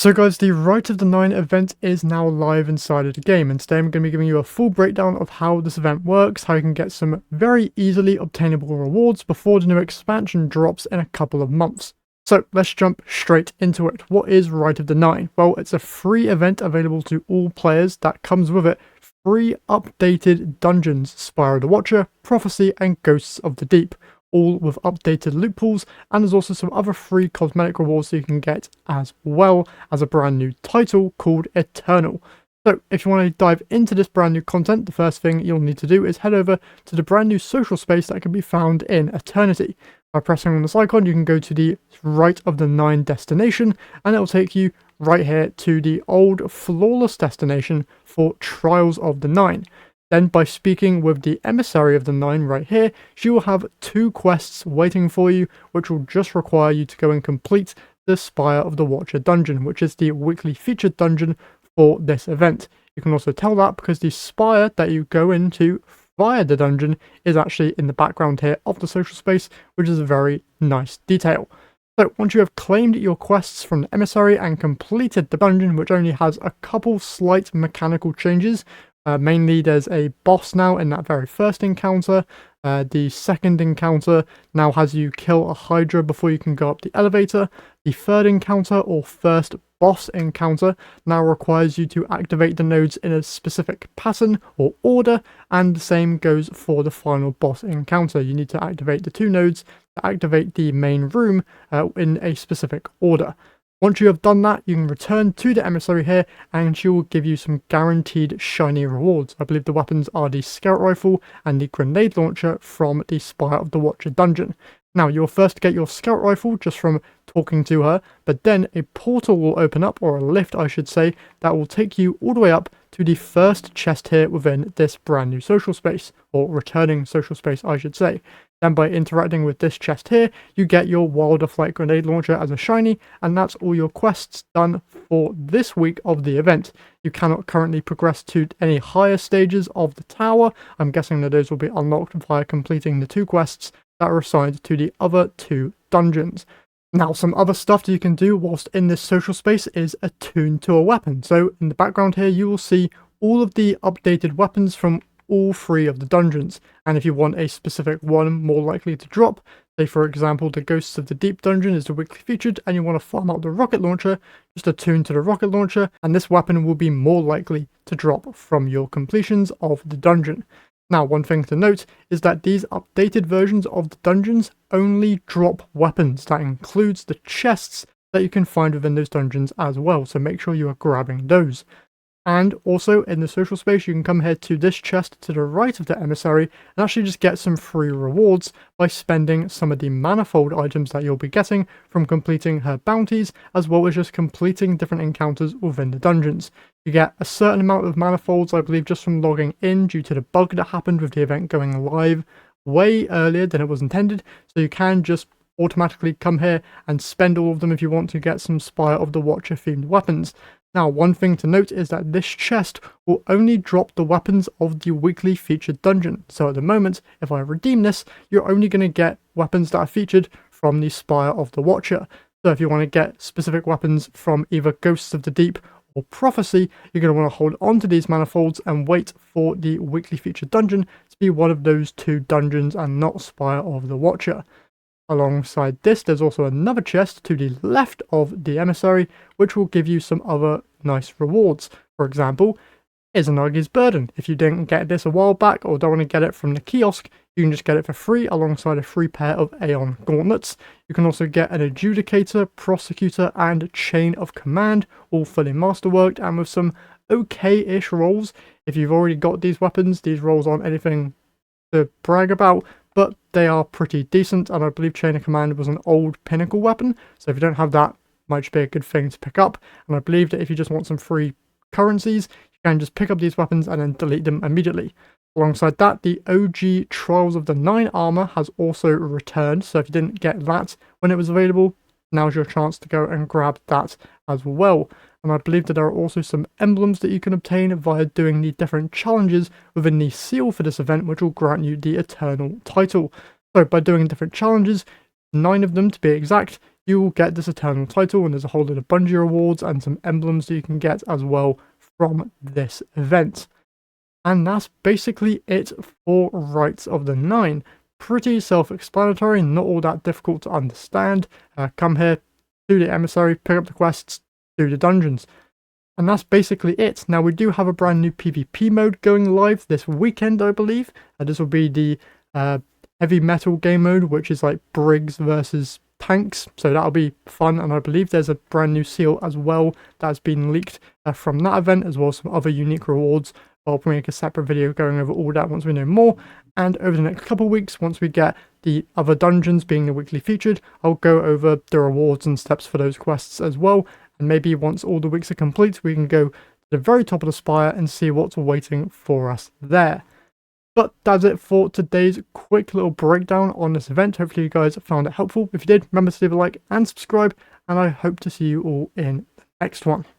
So guys, the Rite of the Nine event is now live inside of the game, and today I'm going to be giving you a full breakdown of how this event works, how you can get some very easily obtainable rewards before the new expansion drops in a couple of months. So let's jump straight into it. What is Rite of the Nine? Well, it's a free event available to all players that comes with it free updated dungeons, Spire of the Watcher, Prophecy, and Ghosts of the Deep, all with updated loot pools, and there's also some other free cosmetic rewards that you can get, as well as a brand new title called Eternal. So if you want to dive into this brand new content, the first thing you'll need to do is head over to the brand new social space that can be found in Eternity. By pressing on this icon, you can go to the Rite of the Nine destination, and it'll take you right here to the old flawless destination for Trials of the Nine. Then by speaking with the Emissary of the Nine right here, she will have two quests waiting for you, which will just require you to go and complete the Spire of the Watcher dungeon, which is the weekly featured dungeon for this event. You can also tell that because the spire that you go into via the dungeon is actually in the background here of the social space, which is a very nice detail. So once you have claimed your quests from the Emissary and completed the dungeon, which only has a couple slight mechanical changes, mainly there's a boss now in that very first encounter. The second encounter now has you kill a Hydra before you can go up the elevator. The third encounter, or first boss encounter, now requires you to activate the nodes in a specific pattern or order, and the same goes for the final boss encounter. You need to activate the two nodes to activate the main room in a specific order. Once you have done that, you can return to the Emissary here, and she will give you some guaranteed shiny rewards. I believe the weapons are the Scout Rifle and the Grenade Launcher from the Spire of the Watcher dungeon. Now, you'll first get your Scout Rifle just from talking to her, but then a portal will open up, or a lift I should say, that will take you all the way up to the first chest here within this brand new social space, or returning social space I should say. Then by interacting with this chest here, you get your Wilder Flight Grenade Launcher as a shiny, and that's all your quests done for this week of the event. You cannot currently progress to any higher stages of the tower. I'm guessing that those will be unlocked via completing the two quests that are assigned to the other two dungeons. Now, some other stuff that you can do whilst in this social space is attune to a weapon. So in the background here, you will see all of the updated weapons from all three of the dungeons, and if you want a specific one more likely to drop, say for example the Ghosts of the Deep dungeon is the weekly featured and you want to farm out the rocket launcher, just attune to the rocket launcher and this weapon will be more likely to drop from your completions of the dungeon. Now, one thing to note is that these updated versions of the dungeons only drop weapons. That includes the chests that you can find within those dungeons as well, so make sure you are grabbing those. And also in the social space, you can come here to this chest to the right of the Emissary and actually just get some free rewards by spending some of the manifold items that you'll be getting from completing her bounties, as well as just completing different encounters within the dungeons. You get a certain amount of manifolds, I believe, just from logging in due to the bug that happened with the event going live way earlier than it was intended, so you can just automatically come here and spend all of them if you want to get some Spire of the Watcher themed weapons. Now, one thing to note is that this chest will only drop the weapons of the weekly featured dungeon. So at the moment, if I redeem this, you're only going to get weapons that are featured from the Spire of the Watcher. So if you want to get specific weapons from either Ghosts of the Deep or Prophecy, you're going to want to hold on to these manifolds and wait for the weekly featured dungeon to be one of those two dungeons and not Spire of the Watcher. Alongside this, there's also another chest to the left of the Emissary, which will give you some other nice rewards. For example, Izanagi's Burden. If you didn't get this a while back or don't want to get it from the kiosk, you can just get it for free alongside a free pair of Aeon Gauntlets. You can also get an Adjudicator, Prosecutor, and Chain of Command, all fully masterworked and with some okay-ish rolls. If you've already got these weapons, these rolls aren't anything to brag about, but they are pretty decent, and I believe Chain of Command was an old pinnacle weapon, so if you don't have that, might just be a good thing to pick up. And I believe that if you just want some free currencies, you can just pick up these weapons and then delete them immediately. Alongside that, the OG Trials of the Nine armor has also returned, so if you didn't get that when it was available, now's your chance to go and grab that as well. And I believe that there are also some emblems that you can obtain via doing the different challenges within the seal for this event, which will grant you the Eternal title. So by doing different challenges, 9 of them to be exact, you will get this Eternal title, and there's a whole lot of Bungie rewards and some emblems that you can get as well from this event. And that's basically it for Rites of the Nine. Pretty self-explanatory, not all that difficult to understand. Come here, do the emissary, pick up the quests, do the dungeons. And that's basically it. Now, we do have a brand new PvP mode going live this weekend, I believe. This will be the heavy metal game mode, which is like Briggs versus tanks. So that'll be fun. And I believe there's a brand new seal as well that's been leaked from that event, as well as some other unique rewards. I'll make a separate video going over all that once we know more. And over the next couple of weeks, once we get the other dungeons being the weekly featured, I'll go over the rewards and steps for those quests as well. And maybe once all the weeks are complete, we can go to the very top of the spire and see what's waiting for us there. But that's it for today's quick little breakdown on this event. Hopefully you guys found it helpful. If you did, remember to leave a like and subscribe, and I hope to see you all in the next one.